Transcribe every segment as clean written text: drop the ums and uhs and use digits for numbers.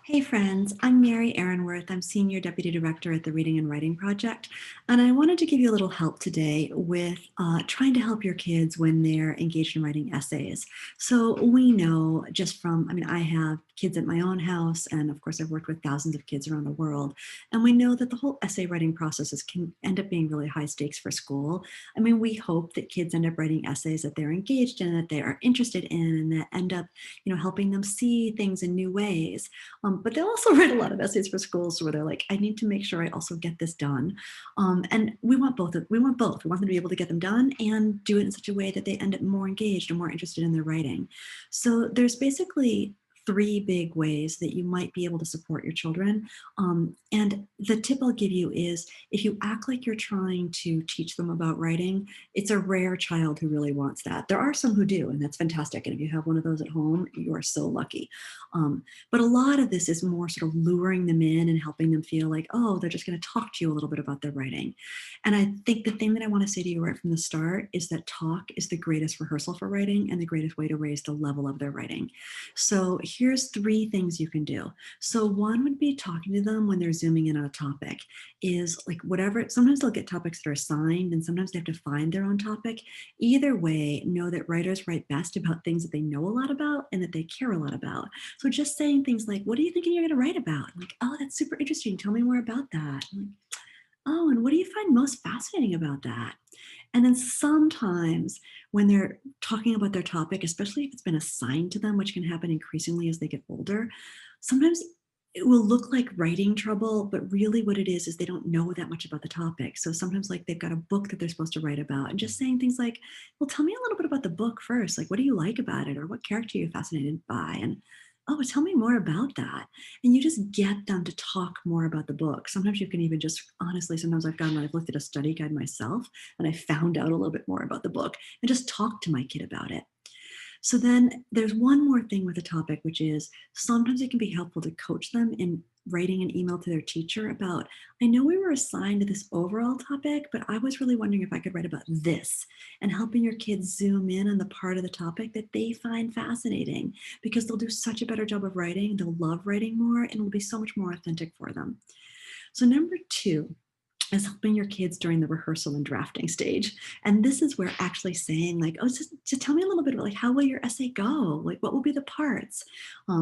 Hey friends, I'm Mary Aaronworth. I'm Senior Deputy Director at the Reading and Writing Project, and I wanted to give you a little help today with trying to help your kids when they're engaged in writing essays. So we know just from, I have kids at my own house, and of course I've worked with thousands of kids around the world, and we know that the whole essay writing processes can end up being really high stakes for school. We hope that kids end up writing essays that they're engaged in, that they are interested in, and that end up, helping them see things in new ways. But they'll also write a lot of essays for schools where they're like, I need to make sure I also get this done. And we want both. We want both. We want them to be able to get them done and do it in such a way that they end up more engaged and more interested in their writing. So there's basically three big ways that you might be able to support your children. And the tip I'll give you is if you act like you're trying to teach them about writing, it's a rare child who really wants that. There are some who do, and that's fantastic. And if you have one of those at home, you are so lucky. But a lot of this is more sort of luring them in and helping them feel like, oh, they're just going to talk to you a little bit about their writing. And I think the thing that I want to say to you right from the start is that talk is the greatest rehearsal for writing and the greatest way to raise the level of their writing. So here's three things you can do. So one would be talking to them when they're zooming in on a topic is like whatever, sometimes they'll get topics that are assigned and sometimes they have to find their own topic. Either way, know that writers write best about things that they know a lot about and that they care a lot about. So just saying things like, what are you thinking you're going to write about? I'm like, oh, that's super interesting. Tell me more about that. I'm like, oh, and what do you find most fascinating about that? And then sometimes when they're talking about their topic, especially if it's been assigned to them, which can happen increasingly as they get older, sometimes it will look like writing trouble, but really what it is they don't know that much about the topic. So sometimes like they've got a book that they're supposed to write about and just saying things like, well, tell me a little bit about the book first. Like, what do you like about it? Or what character are you fascinated by? And oh, tell me more about that. And you just get them to talk more about the book. Sometimes you can even just, honestly, sometimes I've looked at a study guide myself and I found out a little bit more about the book and just talked to my kid about it. So then there's one more thing with the topic, which is sometimes it can be helpful to coach them in writing an email to their teacher about, I know we were assigned to this overall topic, but I was really wondering if I could write about this, and helping your kids zoom in on the part of the topic that they find fascinating, because they'll do such a better job of writing, they'll love writing more, and it'll be so much more authentic for them. So number two is helping your kids during the rehearsal and drafting stage. And this is where actually saying like, oh, just tell me a little bit about like, how will your essay go? Like, what will be the parts?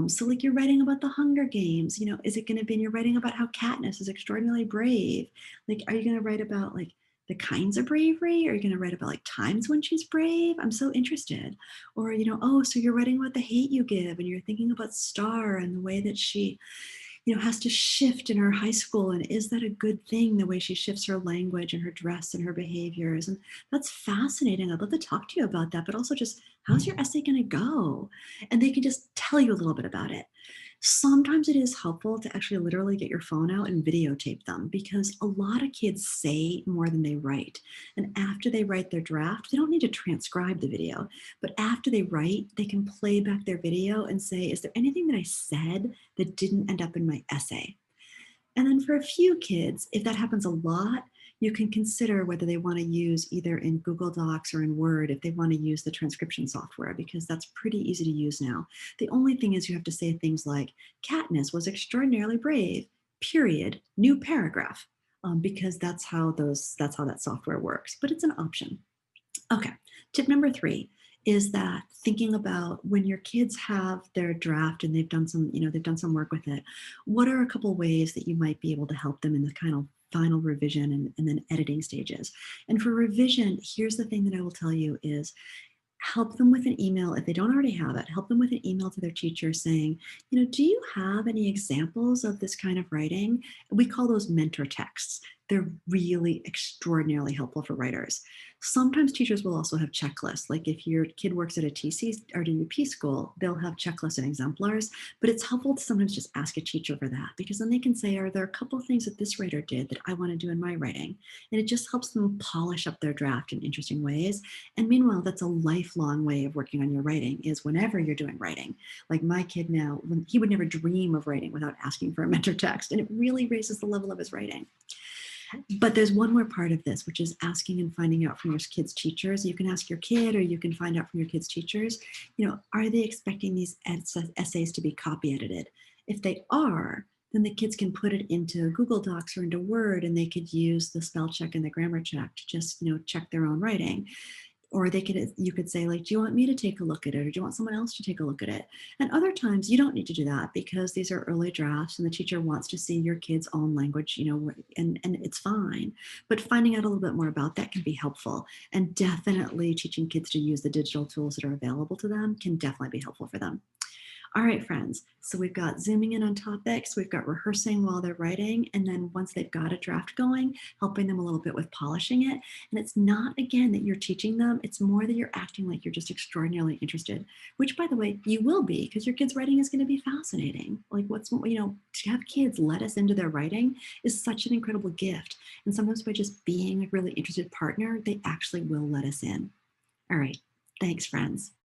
So like you're writing about the Hunger Games, is it going to be, you're writing about how Katniss is extraordinarily brave. Like, are you going to write about like the kinds of bravery? Are you going to write about like times when she's brave? I'm so interested. Or, oh, so you're writing about the hate you give and you're thinking about Star and the way that she has to shift in her high school. And is that a good thing, the way she shifts her language and her dress and her behaviors? And that's fascinating. I'd love to talk to you about that, but also just how's your essay going to go? And they can just tell you a little bit about it. Sometimes it is helpful to actually literally get your phone out and videotape them, because a lot of kids say more than they write. And after they write their draft, they don't need to transcribe the video, but after they write, they can play back their video and say, is there anything that I said that didn't end up in my essay? And then for a few kids, if that happens a lot, you can consider whether they want to use either in Google Docs or in Word, if they want to use the transcription software, because that's pretty easy to use now. The only thing is you have to say things like, Katniss was extraordinarily brave, period, new paragraph, because that's how that software works, but it's an option. Okay, tip number three is that thinking about when your kids have their draft and they've done some work with it, what are a couple ways that you might be able to help them in the kind of final revision and then editing stages? And for revision, here's the thing that I will tell you is help them with an email. If they don't already have it, help them with an email to their teacher saying, do you have any examples of this kind of writing? We call those mentor texts. They're really extraordinarily helpful for writers. Sometimes teachers will also have checklists. Like if your kid works at a TCRWP school, they'll have checklists and exemplars, but it's helpful to sometimes just ask a teacher for that, because then they can say, are there a couple of things that this writer did that I want to do in my writing? And it just helps them polish up their draft in interesting ways. And meanwhile, that's a lifelong way of working on your writing, is whenever you're doing writing. Like my kid now, he would never dream of writing without asking for a mentor text, and it really raises the level of his writing. But there's one more part of this, which is asking and finding out from your kids' teachers. You can ask your kid, or you can find out from your kids' teachers, are they expecting these essays to be copy edited? If they are, then the kids can put it into Google Docs or into Word, and they could use the spell check and the grammar check to just, check their own writing. Or you could say, like, do you want me to take a look at it? Or do you want someone else to take a look at it? And other times you don't need to do that because these are early drafts and the teacher wants to see your kid's own language, and it's fine. But finding out a little bit more about that can be helpful. And definitely teaching kids to use the digital tools that are available to them can definitely be helpful for them. All right, friends. So we've got zooming in on topics, we've got rehearsing while they're writing, and then once they've got a draft going, helping them a little bit with polishing it. And it's not, again, that you're teaching them, it's more that you're acting like you're just extraordinarily interested, which, by the way, you will be because your kids' writing is going to be fascinating. Like, to have kids let us into their writing is such an incredible gift. And sometimes by just being a really interested partner, they actually will let us in. All right. Thanks, friends.